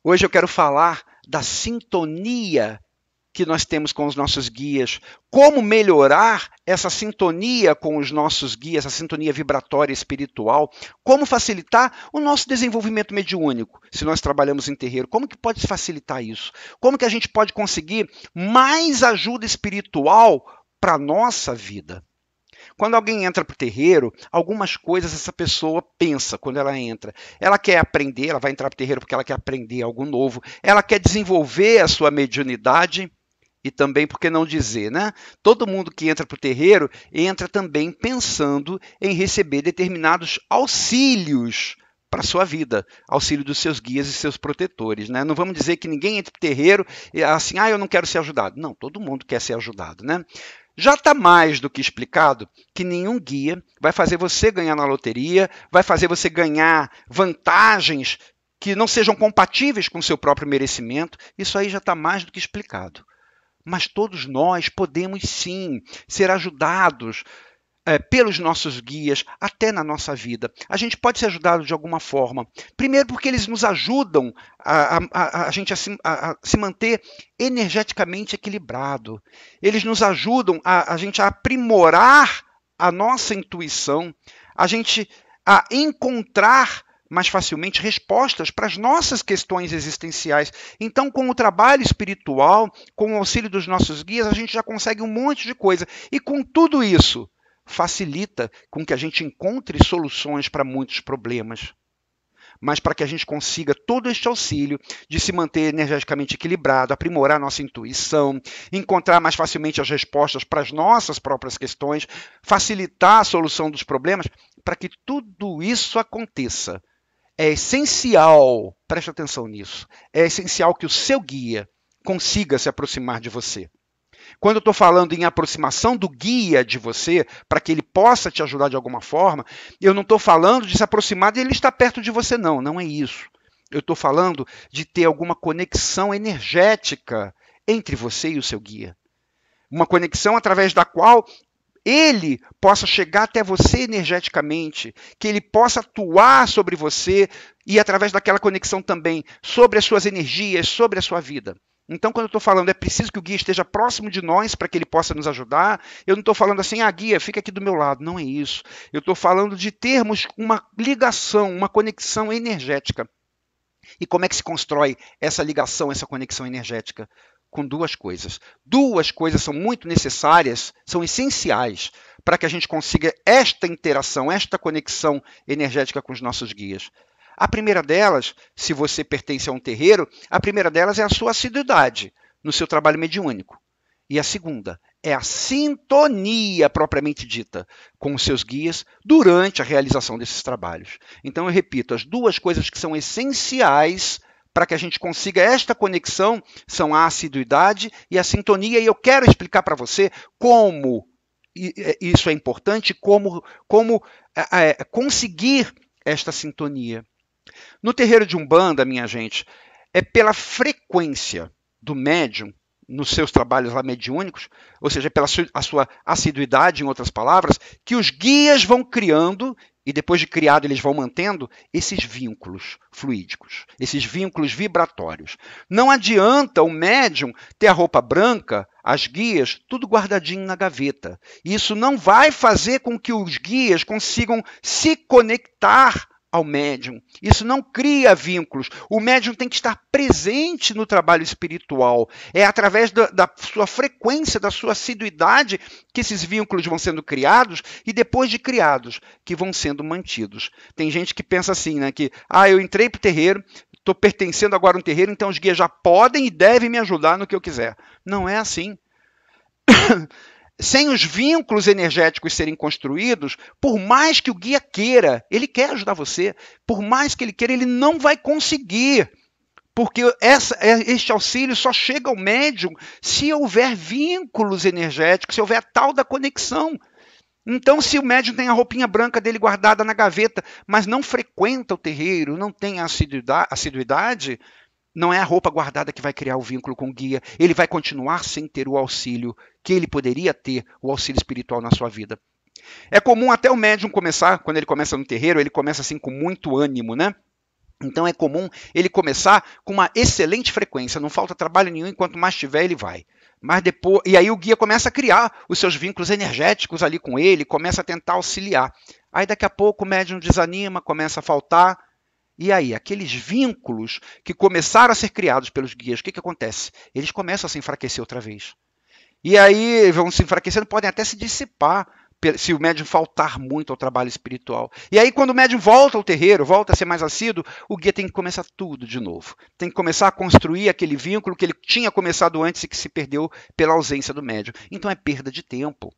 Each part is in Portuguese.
Hoje eu quero falar da sintonia que nós temos com os nossos guias, como melhorar essa sintonia com os nossos guias, essa sintonia vibratória espiritual, como facilitar o nosso desenvolvimento mediúnico, se nós trabalhamos em terreiro, como que pode facilitar isso? Como que a gente pode conseguir mais ajuda espiritual para a nossa vida? Quando alguém entra para o terreiro, algumas coisas essa pessoa pensa quando ela entra. Ela quer aprender, ela vai entrar para o terreiro porque ela quer aprender algo novo, ela quer desenvolver a sua mediunidade e também, por que não dizer, né? Todo mundo que entra para o terreiro entra também pensando em receber determinados auxílios para a sua vida, auxílio dos seus guias e seus protetores, né? Não vamos dizer que ninguém entra para o terreiro e assim, eu não quero ser ajudado. Não, todo mundo quer ser ajudado, né? Já está mais do que explicado que nenhum guia vai fazer você ganhar na loteria, vai fazer você ganhar vantagens que não sejam compatíveis com o seu próprio merecimento. Isso aí já está mais do que explicado. Mas todos nós podemos sim ser ajudados pelos nossos guias até na nossa vida. A gente pode ser ajudado de alguma forma. Primeiro porque eles nos ajudam a gente a se manter energeticamente equilibrado. Eles nos ajudam a gente a aprimorar a nossa intuição, a gente a encontrar mais facilmente respostas para as nossas questões existenciais. Então, com o trabalho espiritual, com o auxílio dos nossos guias, a gente já consegue um monte de coisa. E com tudo isso, facilita com que a gente encontre soluções para muitos problemas. Mas para que a gente consiga todo este auxílio de se manter energeticamente equilibrado, aprimorar nossa intuição, encontrar mais facilmente as respostas para as nossas próprias questões, facilitar a solução dos problemas, para que tudo isso aconteça, é essencial, preste atenção nisso, é essencial que o seu guia consiga se aproximar de você. Quando eu estou falando em aproximação do guia de você, para que ele possa te ajudar de alguma forma, eu não estou falando de se aproximar dele estar perto de você, não é isso. Eu estou falando de ter alguma conexão energética entre você e o seu guia. Uma conexão através da qual ele possa chegar até você energeticamente, que ele possa atuar sobre você e, através daquela conexão também, sobre as suas energias, sobre a sua vida. Então, quando eu estou falando, é preciso que o guia esteja próximo de nós para que ele possa nos ajudar. Eu não estou falando assim, guia, fica aqui do meu lado. Não é isso. Eu estou falando de termos uma ligação, uma conexão energética. E como é que se constrói essa ligação, essa conexão energética? Com duas coisas. Duas coisas são muito necessárias, são essenciais para que a gente consiga esta interação, esta conexão energética com os nossos guias. A primeira delas, se você pertence a um terreiro, a primeira delas é a sua assiduidade no seu trabalho mediúnico. E a segunda é a sintonia propriamente dita com os seus guias durante a realização desses trabalhos. Então, eu repito, as duas coisas que são essenciais para que a gente consiga esta conexão são a assiduidade e a sintonia. E eu quero explicar para você como isso é importante, como conseguir esta sintonia. No terreiro de Umbanda, minha gente, é pela frequência do médium nos seus trabalhos lá mediúnicos, ou seja, pela a sua assiduidade, em outras palavras, que os guias vão criando, e depois de criado eles vão mantendo, esses vínculos fluídicos, esses vínculos vibratórios. Não adianta o médium ter a roupa branca, as guias, tudo guardadinho na gaveta. Isso não vai fazer com que os guias consigam se conectar ao médium. Isso não cria vínculos. O médium tem que estar presente no trabalho espiritual. É através da sua frequência, da sua assiduidade, que esses vínculos vão sendo criados e depois de criados, que vão sendo mantidos. Tem gente que pensa assim, né, que eu entrei para o terreiro, estou pertencendo agora a um terreiro, então os guias já podem e devem me ajudar no que eu quiser. Não é assim. Sem os vínculos energéticos serem construídos, por mais que o guia queira, ele quer ajudar você, por mais que ele queira, ele não vai conseguir. Porque este auxílio só chega ao médium se houver vínculos energéticos, se houver a tal da conexão. Então, se o médium tem a roupinha branca dele guardada na gaveta, mas não frequenta o terreiro, não tem a assiduidade, não é a roupa guardada que vai criar o vínculo com o guia. Ele vai continuar sem ter o auxílio que ele poderia ter, o auxílio espiritual na sua vida. É comum até o médium começar, quando ele começa no terreiro, ele começa assim com muito ânimo, né? Então é comum ele começar com uma excelente frequência, não falta trabalho nenhum, enquanto mais tiver ele vai. Mas depois, e aí o guia começa a criar os seus vínculos energéticos ali com ele, começa a tentar auxiliar. Aí daqui a pouco o médium desanima, começa a faltar. E aí, aqueles vínculos que começaram a ser criados pelos guias, o que acontece? Eles começam a se enfraquecer outra vez. E aí vão se enfraquecendo, podem até se dissipar se o médium faltar muito ao trabalho espiritual. E aí, quando o médium volta ao terreiro, volta a ser mais assíduo, o guia tem que começar tudo de novo. Tem que começar a construir aquele vínculo que ele tinha começado antes e que se perdeu pela ausência do médium. Então é perda de tempo.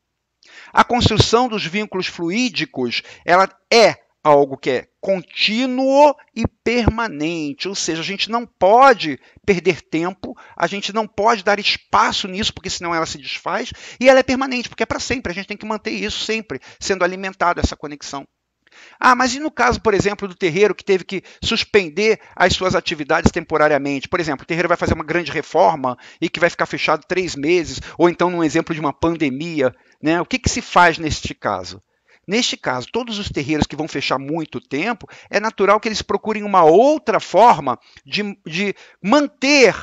A construção dos vínculos fluídicos, ela é algo que é contínuo e permanente, ou seja, a gente não pode perder tempo, a gente não pode dar espaço nisso, porque senão ela se desfaz, e ela é permanente, porque é para sempre, a gente tem que manter isso sempre, sendo alimentado, essa conexão. Ah, mas e no caso, por exemplo, do terreiro que teve que suspender as suas atividades temporariamente? Por exemplo, o terreiro vai fazer uma grande reforma e que vai ficar fechado 3 meses, ou então num exemplo de uma pandemia, né? O que se faz neste caso? Neste caso, todos os terreiros que vão fechar muito tempo, é natural que eles procurem uma outra forma de manter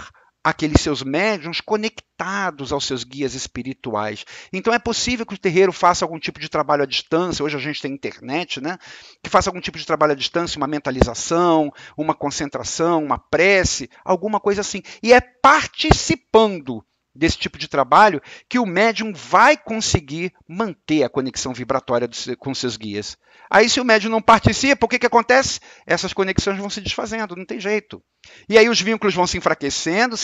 aqueles seus médiuns conectados aos seus guias espirituais. Então é possível que o terreiro faça algum tipo de trabalho à distância, hoje a gente tem internet, né? Que faça algum tipo de trabalho à distância, uma mentalização, uma concentração, uma prece, alguma coisa assim. E é participando desse tipo de trabalho que o médium vai conseguir manter a conexão vibratória com seus guias. Aí, se o médium não participa, o que acontece? Essas conexões vão se desfazendo, não tem jeito. E aí os vínculos vão se enfraquecendo,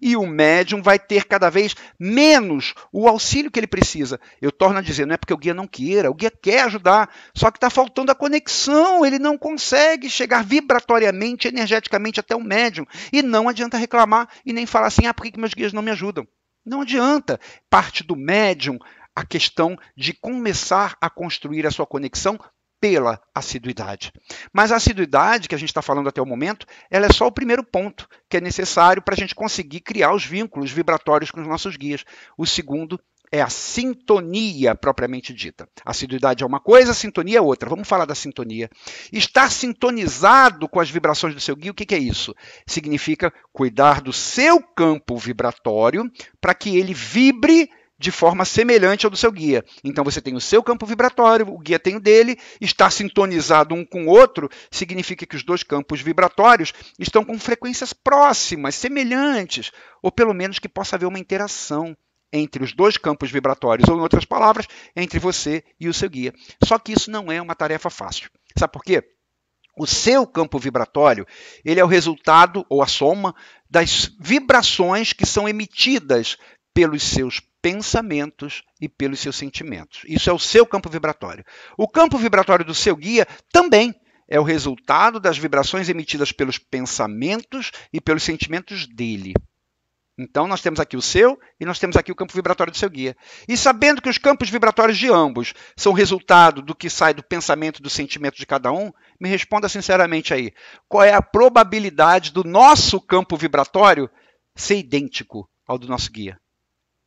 e o médium vai ter cada vez menos o auxílio que ele precisa. Eu torno a dizer, não é porque o guia não queira, o guia quer ajudar, só que está faltando a conexão, ele não consegue chegar vibratoriamente, energeticamente até o médium. E não adianta reclamar e nem falar assim, por que meus guias não me ajudam? Não adianta. Parte do médium a questão de começar a construir a sua conexão pela assiduidade. Mas a assiduidade, que a gente está falando até o momento, ela é só o primeiro ponto que é necessário para a gente conseguir criar os vínculos vibratórios com os nossos guias. O segundo é a sintonia propriamente dita. A assiduidade é uma coisa, a sintonia é outra. Vamos falar da sintonia. Estar sintonizado com as vibrações do seu guia, o que é isso? Significa cuidar do seu campo vibratório para que ele vibre de forma semelhante ao do seu guia. Então você tem o seu campo vibratório, o guia tem o dele, estar sintonizado um com o outro significa que os dois campos vibratórios estão com frequências próximas, semelhantes, ou pelo menos que possa haver uma interação entre os dois campos vibratórios, ou em outras palavras, entre você e o seu guia. Só que isso não é uma tarefa fácil. Sabe por quê? O seu campo vibratório, ele é o resultado ou a soma das vibrações que são emitidas pelos seus pensamentos e pelos seus sentimentos. Isso é o seu campo vibratório. O campo vibratório do seu guia também é o resultado das vibrações emitidas pelos pensamentos e pelos sentimentos dele. Então, nós temos aqui o seu e nós temos aqui o campo vibratório do seu guia. E sabendo que os campos vibratórios de ambos são resultado do que sai do pensamento e do sentimento de cada um, me responda sinceramente aí, qual é a probabilidade do nosso campo vibratório ser idêntico ao do nosso guia?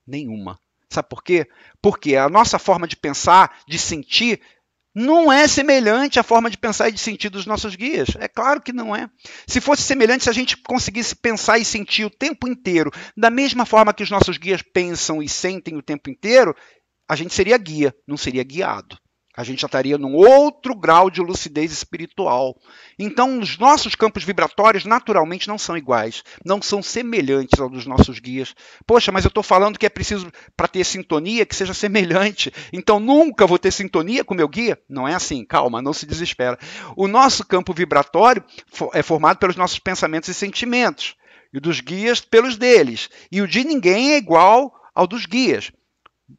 Nenhuma. Sabe por quê? Porque a nossa forma de pensar, de sentir, não é semelhante à forma de pensar e de sentir dos nossos guias. É claro que não é. Se fosse semelhante, se a gente conseguisse pensar e sentir o tempo inteiro da mesma forma que os nossos guias pensam e sentem o tempo inteiro, a gente seria guia, não seria guiado. A gente já estaria num outro grau de lucidez espiritual. Então, os nossos campos vibratórios, naturalmente, não são iguais. Não são semelhantes aos dos nossos guias. Poxa, mas eu estou falando que é preciso, para ter sintonia, que seja semelhante. Então, nunca vou ter sintonia com o meu guia? Não é assim. Calma, não se desespera. O nosso campo vibratório é formado pelos nossos pensamentos e sentimentos. E o dos guias, pelos deles. E o de ninguém é igual ao dos guias.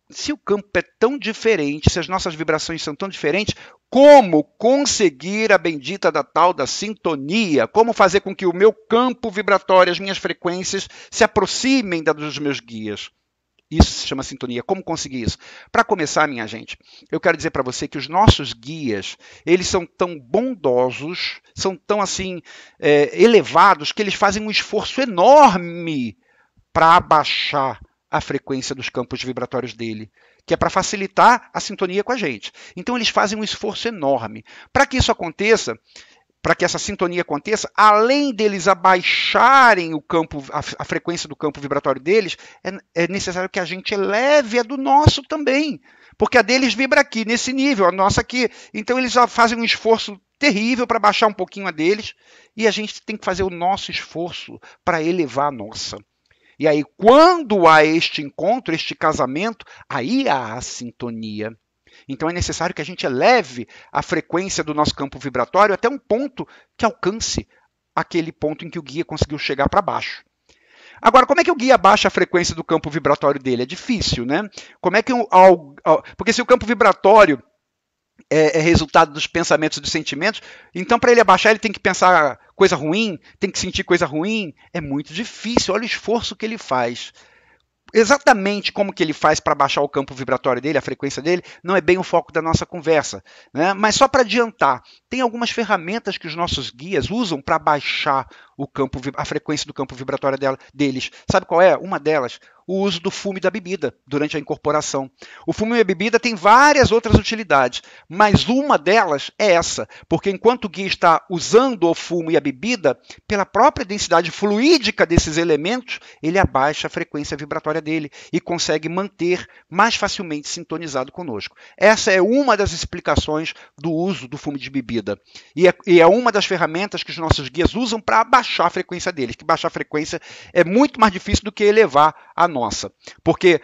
Se o campo é tão diferente, se as nossas vibrações são tão diferentes, como conseguir a bendita da tal da sintonia? Como fazer com que o meu campo vibratório, as minhas frequências, se aproximem da dos meus guias? Isso se chama sintonia. Como conseguir isso? Para começar, minha gente, eu quero dizer para você que os nossos guias, eles são tão bondosos, são tão assim elevados, que eles fazem um esforço enorme para abaixar a frequência dos campos vibratórios dele, que é para facilitar a sintonia com a gente. Então eles fazem um esforço enorme. Para que isso aconteça, para que essa sintonia aconteça, além deles abaixarem o campo, a frequência do campo vibratório deles, é necessário que a gente eleve a do nosso também. Porque a deles vibra aqui, nesse nível, a nossa aqui. Então eles já fazem um esforço terrível para baixar um pouquinho a deles, e a gente tem que fazer o nosso esforço para elevar a nossa. E aí, quando há este encontro, este casamento, aí há a sintonia. Então é necessário que a gente eleve a frequência do nosso campo vibratório até um ponto que alcance aquele ponto em que o guia conseguiu chegar para baixo. Agora, como é que o guia baixa a frequência do campo vibratório dele? É difícil, né? Como é que porque se o campo vibratório é resultado dos pensamentos e dos sentimentos, então para ele abaixar ele tem que pensar coisa ruim, tem que sentir coisa ruim, é muito difícil. Olha o esforço que ele faz. Exatamente como que ele faz para baixar o campo vibratório dele, a frequência dele, não é bem o foco da nossa conversa, né? Mas só para adiantar, tem algumas ferramentas que os nossos guias usam para baixar a frequência do campo vibratório deles. Sabe qual é? Uma delas, o uso do fumo e da bebida durante a incorporação. O fumo e a bebida têm várias outras utilidades, mas uma delas é essa, porque enquanto o guia está usando o fumo e a bebida, pela própria densidade fluídica desses elementos, ele abaixa a frequência vibratória dele e consegue manter mais facilmente sintonizado conosco. Essa é uma das explicações do uso do fumo de bebida. E é uma das ferramentas que os nossos guias usam para baixar a frequência deles, que baixar a frequência é muito mais difícil do que elevar a nossa. Porque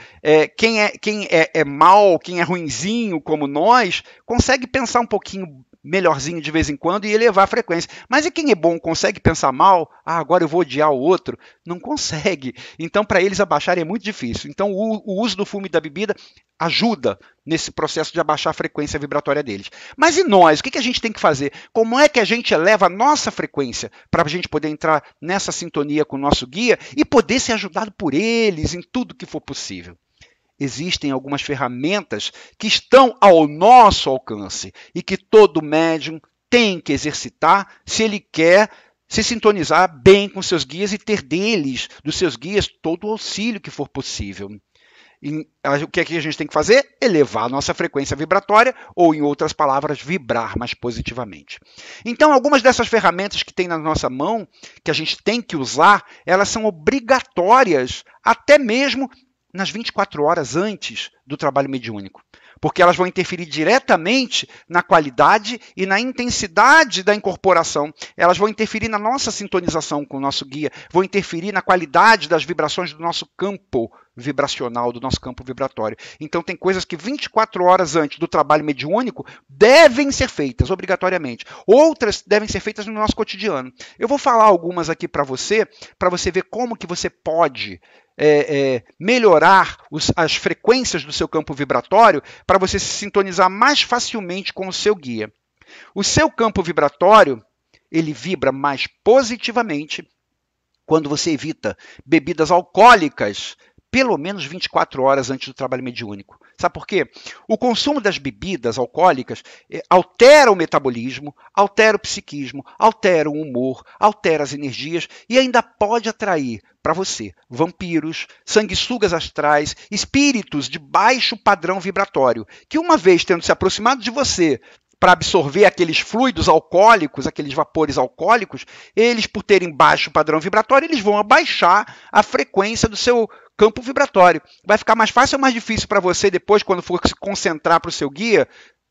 quem é mal, quem é ruinzinho como nós, consegue pensar um pouquinho melhorzinho de vez em quando e elevar a frequência. Mas e quem é bom consegue pensar mal? Ah, agora eu vou odiar o outro? Não consegue. Então, para eles abaixarem é muito difícil. Então, o uso do fumo e da bebida ajuda nesse processo de abaixar a frequência vibratória deles. Mas e nós? O que a gente tem que fazer? Como é que a gente eleva a nossa frequência para a gente poder entrar nessa sintonia com o nosso guia e poder ser ajudado por eles em tudo que for possível? Existem algumas ferramentas que estão ao nosso alcance e que todo médium tem que exercitar se ele quer se sintonizar bem com seus guias e ter deles, dos seus guias, todo o auxílio que for possível. E o que é que a gente tem que fazer? Elevar a nossa frequência vibratória, ou, em outras palavras, vibrar mais positivamente. Então, algumas dessas ferramentas que tem na nossa mão, que a gente tem que usar, elas são obrigatórias, até mesmo nas 24 horas antes do trabalho mediúnico, porque elas vão interferir diretamente na qualidade e na intensidade da incorporação. Elas vão interferir na nossa sintonização com o nosso guia, vão interferir na qualidade das vibrações do nosso campo vibracional, do nosso campo vibratório. Então tem coisas que 24 horas antes do trabalho mediúnico devem ser feitas, obrigatoriamente. Outras devem ser feitas no nosso cotidiano. Eu vou falar algumas aqui para você ver como que você pode melhorar as frequências do seu campo vibratório para você se sintonizar mais facilmente com o seu guia. O seu campo vibratório, ele vibra mais positivamente quando você evita bebidas alcoólicas pelo menos 24 horas antes do trabalho mediúnico. Sabe por quê? O consumo das bebidas alcoólicas altera o metabolismo, altera o psiquismo, altera o humor, altera as energias e ainda pode atrair para você vampiros, sanguessugas astrais, espíritos de baixo padrão vibratório, que uma vez tendo se aproximado de você para absorver aqueles fluidos alcoólicos, aqueles vapores alcoólicos, eles, por terem baixo padrão vibratório, eles vão abaixar a frequência do seu campo vibratório. Vai ficar mais fácil ou mais difícil para você depois, quando for se concentrar para o seu guia,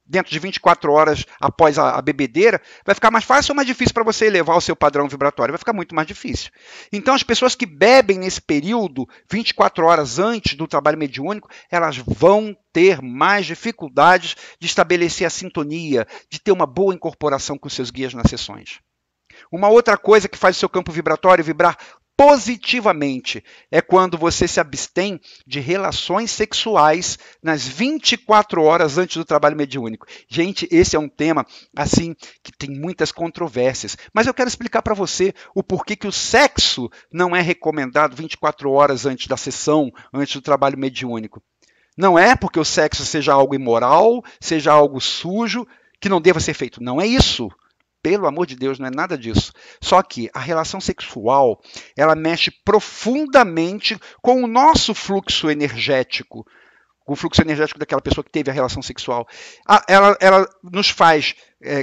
dentro de 24 horas após a bebedeira, vai ficar mais fácil ou mais difícil para você elevar o seu padrão vibratório? Vai ficar muito mais difícil. Então, as pessoas que bebem nesse período, 24 horas antes do trabalho mediúnico, elas vão ter mais dificuldades de estabelecer a sintonia, de ter uma boa incorporação com seus guias nas sessões. Uma outra coisa que faz o seu campo vibratório vibrar positivamente é quando você se abstém de relações sexuais nas 24 horas antes do trabalho mediúnico. Gente, esse é um tema assim que tem muitas controvérsias, mas eu quero explicar para você o porquê que o sexo não é recomendado 24 horas antes da sessão, antes do trabalho mediúnico. Não é porque o sexo seja algo imoral, seja algo sujo, que não deva ser feito. Não é isso. Pelo amor de Deus, não é nada disso. Só que a relação sexual, ela mexe profundamente com o nosso fluxo energético, com o fluxo energético daquela pessoa que teve a relação sexual. Ela nos faz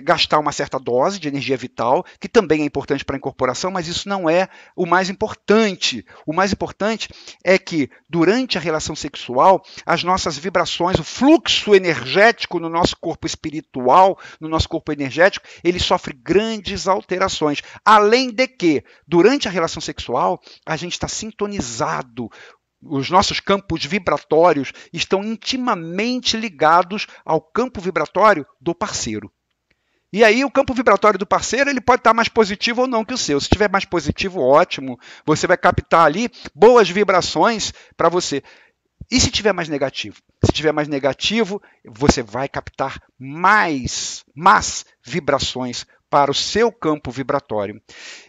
gastar uma certa dose de energia vital, que também é importante para a incorporação, mas isso não é o mais importante. O mais importante é que, durante a relação sexual, as nossas vibrações, o fluxo energético no nosso corpo espiritual, no nosso corpo energético, ele sofre grandes alterações. Além de que, durante a relação sexual, a gente está sintonizado. Os nossos campos vibratórios estão intimamente ligados ao campo vibratório do parceiro. E aí o campo vibratório do parceiro ele pode estar mais positivo ou não que o seu. Se estiver mais positivo, ótimo. Você vai captar ali boas vibrações para você. E se estiver mais negativo? Se estiver mais negativo, você vai captar mais vibrações para o seu campo vibratório.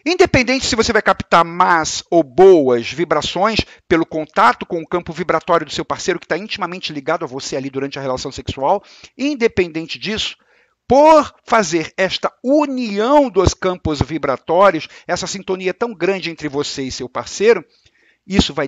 Independente se você vai captar más ou boas vibrações pelo contato com o campo vibratório do seu parceiro que está intimamente ligado a você ali durante a relação sexual, independente disso, por fazer esta união dos campos vibratórios, essa sintonia tão grande entre você e seu parceiro, isso vai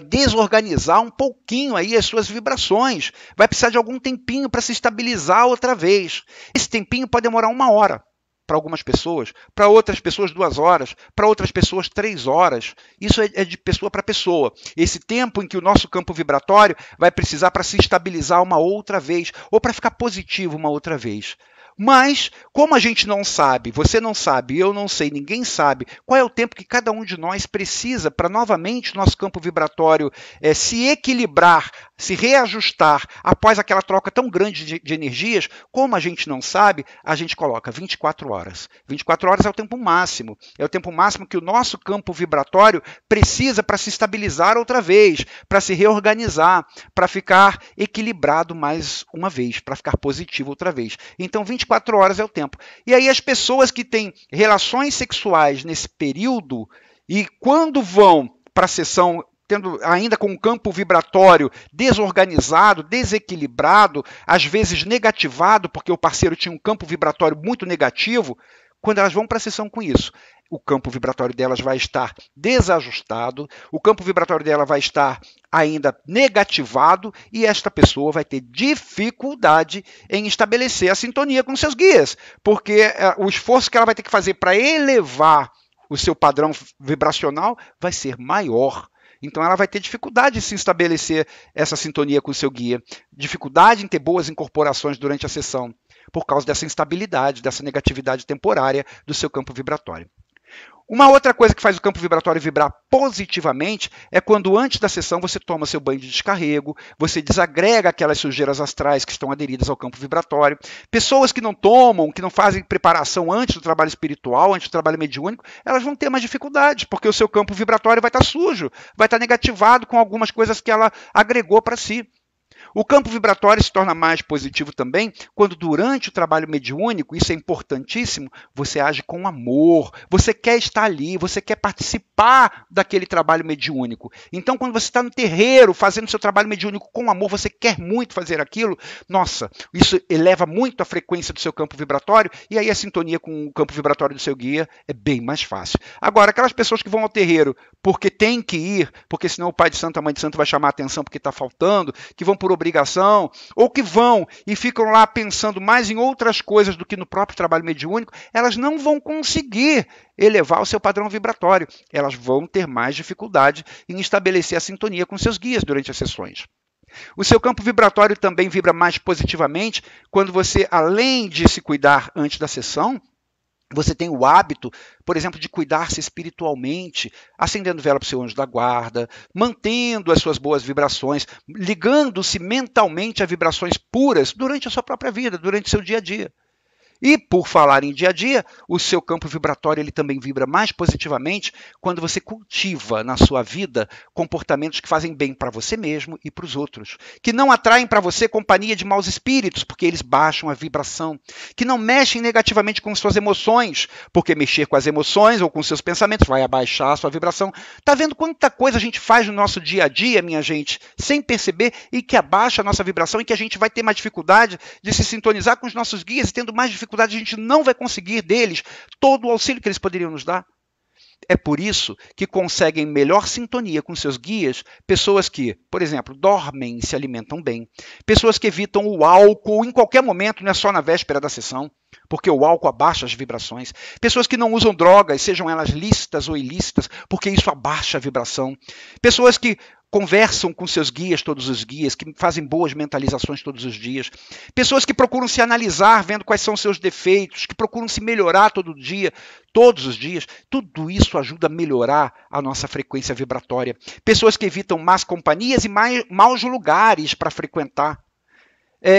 desorganizar um pouquinho aí as suas vibrações. Vai precisar de algum tempinho para se estabilizar outra vez. Esse tempinho pode demorar 1 hora para algumas pessoas, para outras pessoas 2 horas, para outras pessoas 3 horas. Isso é de pessoa para pessoa. Esse tempo em que o nosso campo vibratório vai precisar para se estabilizar uma outra vez, ou para ficar positivo uma outra vez. Mas, como a gente não sabe, você não sabe, eu não sei, ninguém sabe, qual é o tempo que cada um de nós precisa para novamente o nosso campo vibratório se equilibrar, se reajustar após aquela troca tão grande de energias, como a gente não sabe, a gente coloca 24 horas. 24 horas é o tempo máximo. É o tempo máximo que o nosso campo vibratório precisa para se estabilizar outra vez, para se reorganizar, para ficar equilibrado mais uma vez, para ficar positivo outra vez. Então, 24 horas é o tempo. E aí as pessoas que têm relações sexuais nesse período e quando vão para a sessão tendo ainda com um campo vibratório desorganizado, desequilibrado, às vezes negativado, porque o parceiro tinha um campo vibratório muito negativo, quando elas vão para a sessão com isso, o campo vibratório delas vai estar desajustado, o campo vibratório dela vai estar ainda negativado e esta pessoa vai ter dificuldade em estabelecer a sintonia com seus guias, porque o esforço que ela vai ter que fazer para elevar o seu padrão vibracional vai ser maior. Então ela vai ter dificuldade em se estabelecer essa sintonia com o seu guia, dificuldade em ter boas incorporações durante a sessão, por causa dessa instabilidade, dessa negatividade temporária do seu campo vibratório. Uma outra coisa que faz o campo vibratório vibrar positivamente é quando antes da sessão você toma seu banho de descarrego, você desagrega aquelas sujeiras astrais que estão aderidas ao campo vibratório. Pessoas que não tomam, que não fazem preparação antes do trabalho espiritual, antes do trabalho mediúnico, elas vão ter mais dificuldades, porque o seu campo vibratório vai estar sujo, vai estar negativado com algumas coisas que ela agregou para si. O campo vibratório se torna mais positivo também quando, durante o trabalho mediúnico, isso é importantíssimo, você age com amor, você quer estar ali, você quer participar daquele trabalho mediúnico. Então, quando você está no terreiro fazendo seu trabalho mediúnico com amor, você quer muito fazer aquilo, nossa, isso eleva muito a frequência do seu campo vibratório e aí a sintonia com o campo vibratório do seu guia é bem mais fácil. Agora, aquelas pessoas que vão ao terreiro porque tem que ir, porque senão o pai de santo, a mãe de santo vai chamar a atenção porque está faltando, que vão por obrigação, ou que vão e ficam lá pensando mais em outras coisas do que no próprio trabalho mediúnico, elas não vão conseguir elevar o seu padrão vibratório. Elas vão ter mais dificuldade em estabelecer a sintonia com seus guias durante as sessões. O seu campo vibratório também vibra mais positivamente quando você, além de se cuidar antes da sessão, você tem o hábito, por exemplo, de cuidar-se espiritualmente, acendendo vela para o seu anjo da guarda, mantendo as suas boas vibrações, ligando-se mentalmente a vibrações puras durante a sua própria vida, durante o seu dia a dia. E, por falar em dia a dia, o seu campo vibratório ele também vibra mais positivamente quando você cultiva na sua vida comportamentos que fazem bem para você mesmo e para os outros, que não atraem para você companhia de maus espíritos, porque eles baixam a vibração, que não mexem negativamente com suas emoções, porque mexer com as emoções ou com seus pensamentos vai abaixar a sua vibração. Está vendo quanta coisa a gente faz no nosso dia a dia, minha gente, sem perceber e que abaixa a nossa vibração e que a gente vai ter mais dificuldade de se sintonizar com os nossos guias e tendo mais dificuldade a gente não vai conseguir deles todo o auxílio que eles poderiam nos dar. É por isso que conseguem melhor sintonia com seus guias pessoas que, por exemplo, dormem e se alimentam bem, pessoas que evitam o álcool em qualquer momento, não é só na véspera da sessão, porque o álcool abaixa as vibrações, pessoas que não usam drogas, sejam elas lícitas ou ilícitas, porque isso abaixa a vibração, pessoas que conversam com seus guias todos os dias, que fazem boas mentalizações todos os dias, pessoas que procuram se analisar, vendo quais são os seus defeitos, que procuram se melhorar todo dia, todos os dias, tudo isso ajuda a melhorar a nossa frequência vibratória. Pessoas que evitam más companhias e maus lugares para frequentar.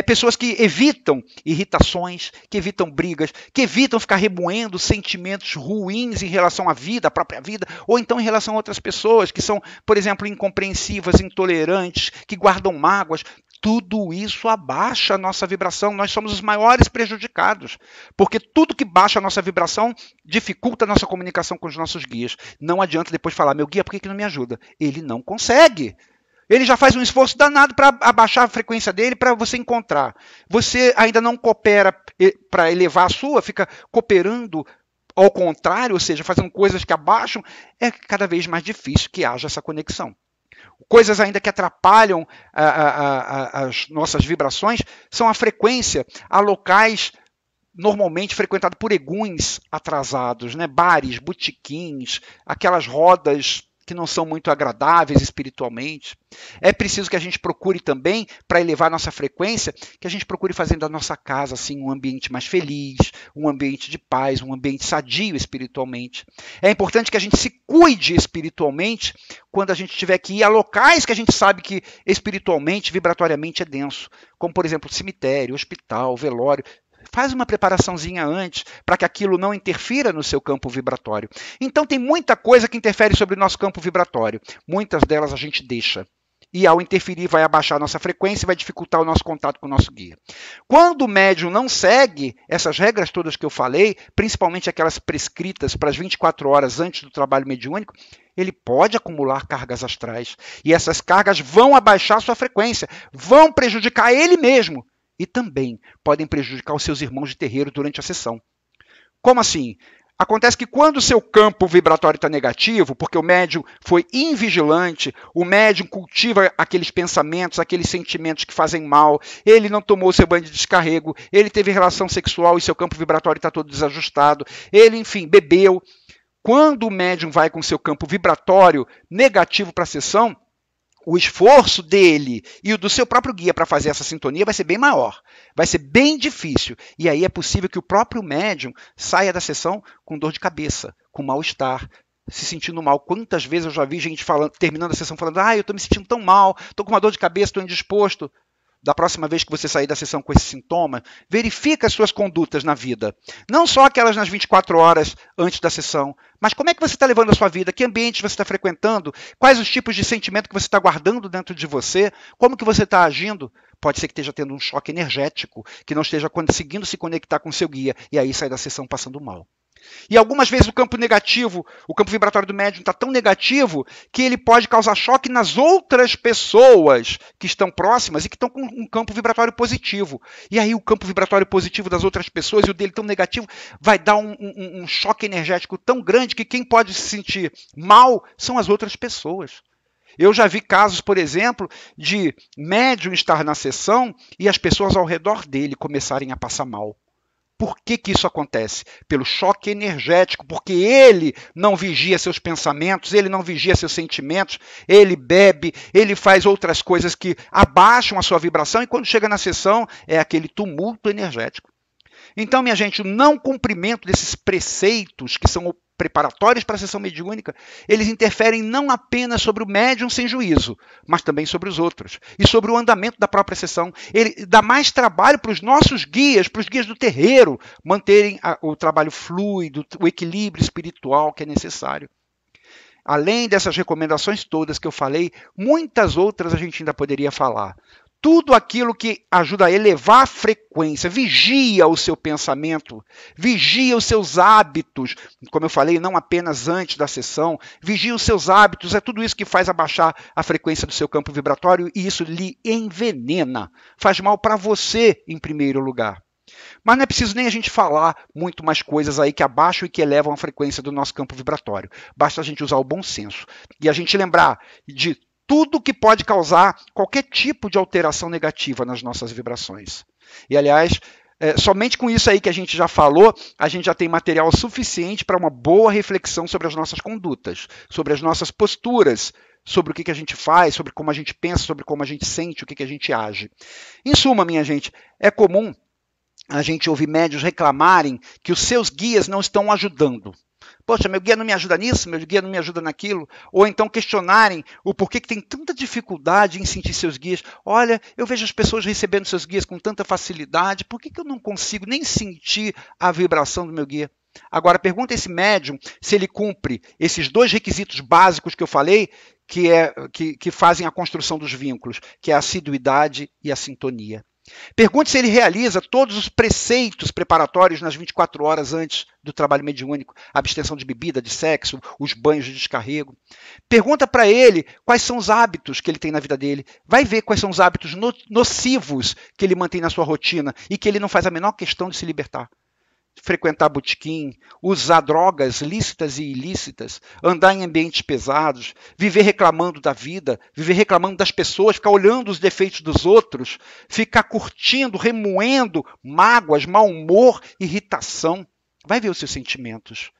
Pessoas que evitam irritações, que evitam brigas, que evitam ficar remoendo sentimentos ruins em relação à vida, à própria vida, ou então em relação a outras pessoas que são, por exemplo, incompreensivas, intolerantes, que guardam mágoas. Tudo isso abaixa a nossa vibração. Nós somos os maiores prejudicados, porque tudo que baixa a nossa vibração dificulta a nossa comunicação com os nossos guias. Não adianta depois falar, meu guia, por que não me ajuda? Ele não consegue. Ele já faz um esforço danado para abaixar a frequência dele para você encontrar. Você ainda não coopera para elevar a sua, fica cooperando ao contrário, ou seja, fazendo coisas que abaixam, é cada vez mais difícil que haja essa conexão. Coisas ainda que atrapalham as nossas vibrações são a frequência a locais normalmente frequentados por eguns atrasados, né? Bares, botequins, aquelas rodas que não são muito agradáveis espiritualmente. É preciso que a gente procure também, para elevar a nossa frequência, que a gente procure fazer da nossa casa assim, um ambiente mais feliz, um ambiente de paz, um ambiente sadio espiritualmente. É importante que a gente se cuide espiritualmente quando a gente tiver que ir a locais que a gente sabe que espiritualmente, vibratoriamente é denso, como por exemplo cemitério, hospital, velório. Faz uma preparaçãozinha antes, para que aquilo não interfira no seu campo vibratório. Então tem muita coisa que interfere sobre o nosso campo vibratório. Muitas delas a gente deixa. E ao interferir vai abaixar a nossa frequência e vai dificultar o nosso contato com o nosso guia. Quando o médium não segue essas regras todas que eu falei, principalmente aquelas prescritas para as 24 horas antes do trabalho mediúnico, ele pode acumular cargas astrais. E essas cargas vão abaixar a sua frequência, vão prejudicar ele mesmo. E também podem prejudicar os seus irmãos de terreiro durante a sessão. Como assim? Acontece que quando o seu campo vibratório está negativo, porque o médium foi invigilante, o médium cultiva aqueles pensamentos, aqueles sentimentos que fazem mal, ele não tomou seu banho de descarrego, ele teve relação sexual e seu campo vibratório está todo desajustado, ele, enfim, bebeu. Quando o médium vai com seu campo vibratório negativo para a sessão, o esforço dele e o do seu próprio guia para fazer essa sintonia vai ser bem maior, vai ser bem difícil. E aí é possível que o próprio médium saia da sessão com dor de cabeça, com mal-estar, se sentindo mal. Quantas vezes eu já vi gente falando, terminando a sessão falando, eu estou me sentindo tão mal, estou com uma dor de cabeça, estou indisposto. Da próxima vez que você sair da sessão com esse sintoma, verifica as suas condutas na vida. Não só aquelas nas 24 horas antes da sessão, mas como é que você está levando a sua vida, que ambiente você está frequentando, quais os tipos de sentimento que você está guardando dentro de você, como que você está agindo. Pode ser que esteja tendo um choque energético, que não esteja conseguindo se conectar com o seu guia, e aí sai da sessão passando mal. E algumas vezes o campo negativo, o campo vibratório do médium está tão negativo que ele pode causar choque nas outras pessoas que estão próximas e que estão com um campo vibratório positivo. E aí o campo vibratório positivo das outras pessoas e o dele tão negativo vai dar um choque energético tão grande que quem pode se sentir mal são as outras pessoas. Eu já vi casos, por exemplo, de médium estar na sessão e as pessoas ao redor dele começarem a passar mal. Por que isso acontece? Pelo choque energético, porque ele não vigia seus pensamentos, ele não vigia seus sentimentos, ele bebe, ele faz outras coisas que abaixam a sua vibração e quando chega na sessão é aquele tumulto energético. Então, minha gente, o não cumprimento desses preceitos que são preparatórios para a sessão mediúnica, eles interferem não apenas sobre o médium sem juízo, mas também sobre os outros. E sobre o andamento da própria sessão. Ele dá mais trabalho para os nossos guias, para os guias do terreiro, manterem o trabalho fluido, o equilíbrio espiritual que é necessário. Além dessas recomendações todas que eu falei, muitas outras a gente ainda poderia falar. Tudo aquilo que ajuda a elevar a frequência, vigia o seu pensamento, vigia os seus hábitos, como eu falei, não apenas antes da sessão, vigia os seus hábitos, é tudo isso que faz abaixar a frequência do seu campo vibratório e isso lhe envenena, faz mal para você em primeiro lugar. Mas não é preciso nem a gente falar muito mais coisas aí que abaixam e que elevam a frequência do nosso campo vibratório. Basta a gente usar o bom senso e a gente lembrar de tudo que pode causar qualquer tipo de alteração negativa nas nossas vibrações. E, aliás, somente com isso aí que a gente já falou, a gente já tem material suficiente para uma boa reflexão sobre as nossas condutas, sobre as nossas posturas, sobre o que a gente faz, sobre como a gente pensa, sobre como a gente sente, o que a gente age. Em suma, minha gente, é comum a gente ouvir médiuns reclamarem que os seus guias não estão ajudando. Poxa, meu guia não me ajuda nisso, meu guia não me ajuda naquilo. Ou então questionarem o porquê que tem tanta dificuldade em sentir seus guias. Olha, eu vejo as pessoas recebendo seus guias com tanta facilidade, por que eu não consigo nem sentir a vibração do meu guia? Agora, pergunta a esse médium se ele cumpre esses dois requisitos básicos que eu falei, que fazem a construção dos vínculos, que é a assiduidade e a sintonia. Pergunte se ele realiza todos os preceitos preparatórios nas 24 horas antes do trabalho mediúnico, a abstenção de bebida, de sexo, os banhos de descarrego. Pergunta para ele quais são os hábitos que ele tem na vida dele. Vai ver quais são os hábitos nocivos que ele mantém na sua rotina e que ele não faz a menor questão de se libertar. Frequentar botequim, usar drogas lícitas e ilícitas, andar em ambientes pesados, viver reclamando da vida, viver reclamando das pessoas, ficar olhando os defeitos dos outros, ficar curtindo, remoendo mágoas, mau humor, irritação. Vai ver os seus sentimentos.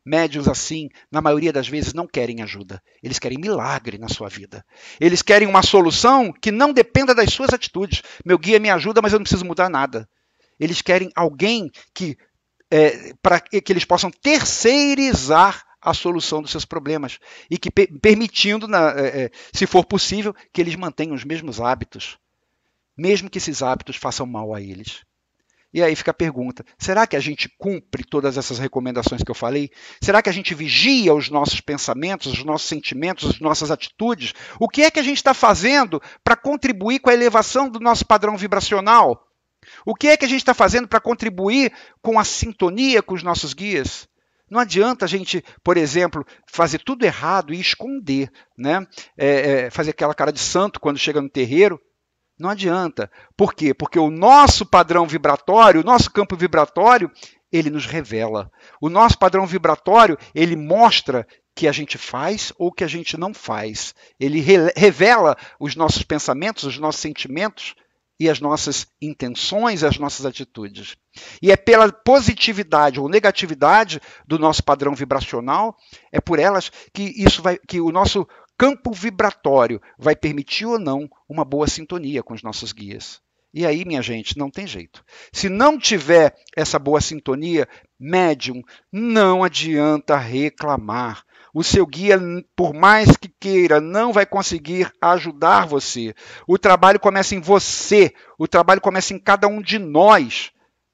Médiuns assim, na maioria das vezes, não querem ajuda. Eles querem milagre na sua vida. Eles querem uma solução que não dependa das suas atitudes. Meu guia me ajuda, mas eu não preciso mudar nada. Eles querem alguém para que eles possam terceirizar a solução dos seus problemas e que permitindo, se for possível, que eles mantenham os mesmos hábitos, mesmo que esses hábitos façam mal a eles. E aí fica a pergunta, será que a gente cumpre todas essas recomendações que eu falei? Será que a gente vigia os nossos pensamentos, os nossos sentimentos, as nossas atitudes? O que é que a gente está fazendo para contribuir com a elevação do nosso padrão vibracional? O que é que a gente está fazendo para contribuir com a sintonia com os nossos guias? Não adianta a gente, por exemplo, fazer tudo errado e esconder, né? Fazer aquela cara de santo quando chega no terreiro. Não adianta. Por quê? Porque o nosso padrão vibratório, o nosso campo vibratório, ele nos revela. O nosso padrão vibratório, ele mostra que a gente faz ou que a gente não faz. Ele revela os nossos pensamentos, os nossos sentimentos, e as nossas intenções, as nossas atitudes. E é pela positividade ou negatividade do nosso padrão vibracional, é por elas que o nosso campo vibratório vai permitir ou não uma boa sintonia com os nossos guias. E aí, minha gente, não tem jeito. Se não tiver essa boa sintonia, médium, não adianta reclamar. O seu guia, por mais que queira, não vai conseguir ajudar você. O trabalho começa em você, o trabalho começa em cada um de nós,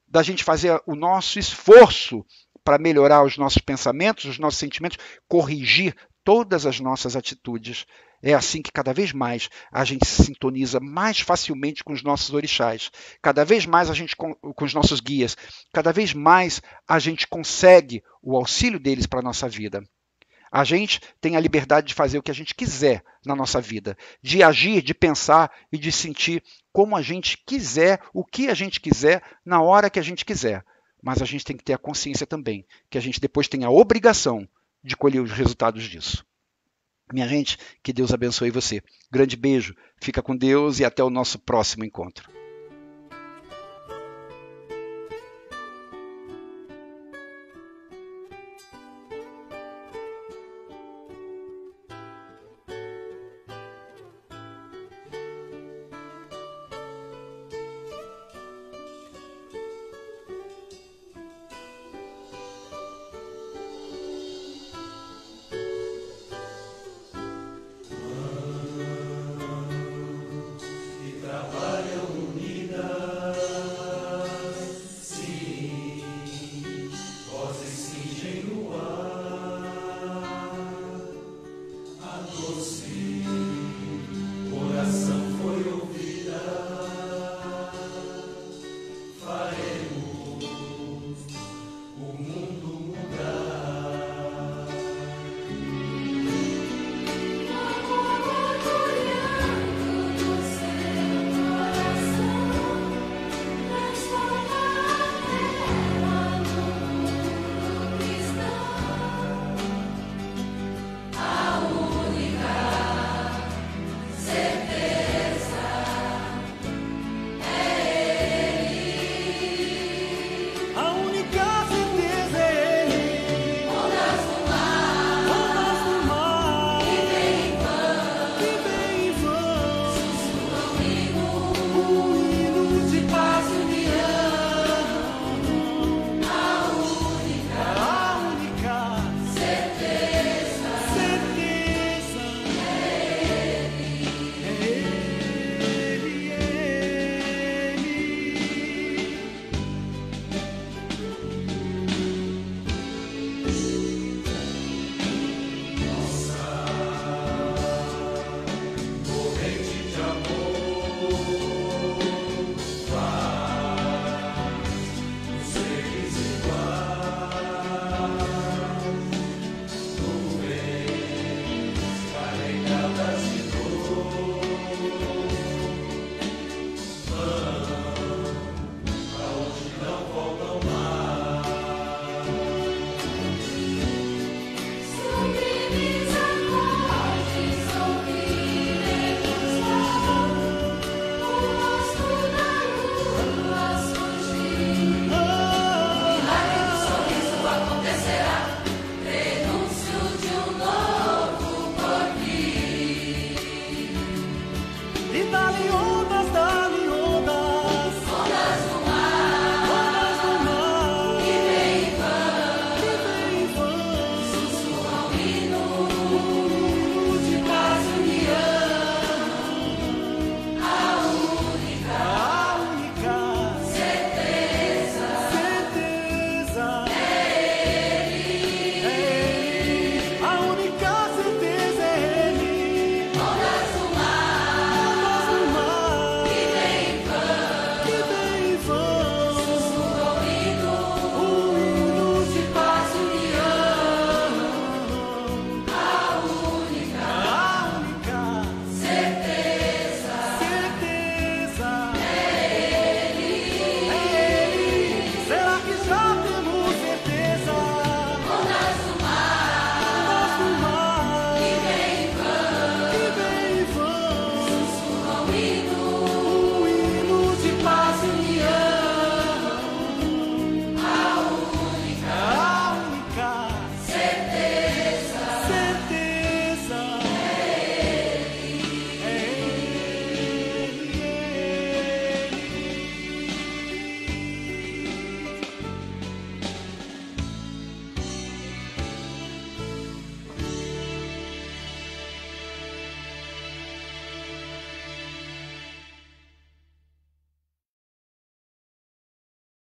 da gente fazer o nosso esforço para melhorar os nossos pensamentos, os nossos sentimentos, corrigir todas as nossas atitudes. É assim que cada vez mais a gente se sintoniza mais facilmente com os nossos orixás, cada vez mais a gente com os nossos guias, cada vez mais a gente consegue o auxílio deles para a nossa vida. A gente tem a liberdade de fazer o que a gente quiser na nossa vida, de agir, de pensar e de sentir como a gente quiser, o que a gente quiser, na hora que a gente quiser. Mas a gente tem que ter a consciência também, que a gente depois tem a obrigação de colher os resultados disso. Minha gente, que Deus abençoe você. Grande beijo, fica com Deus e até o nosso próximo encontro.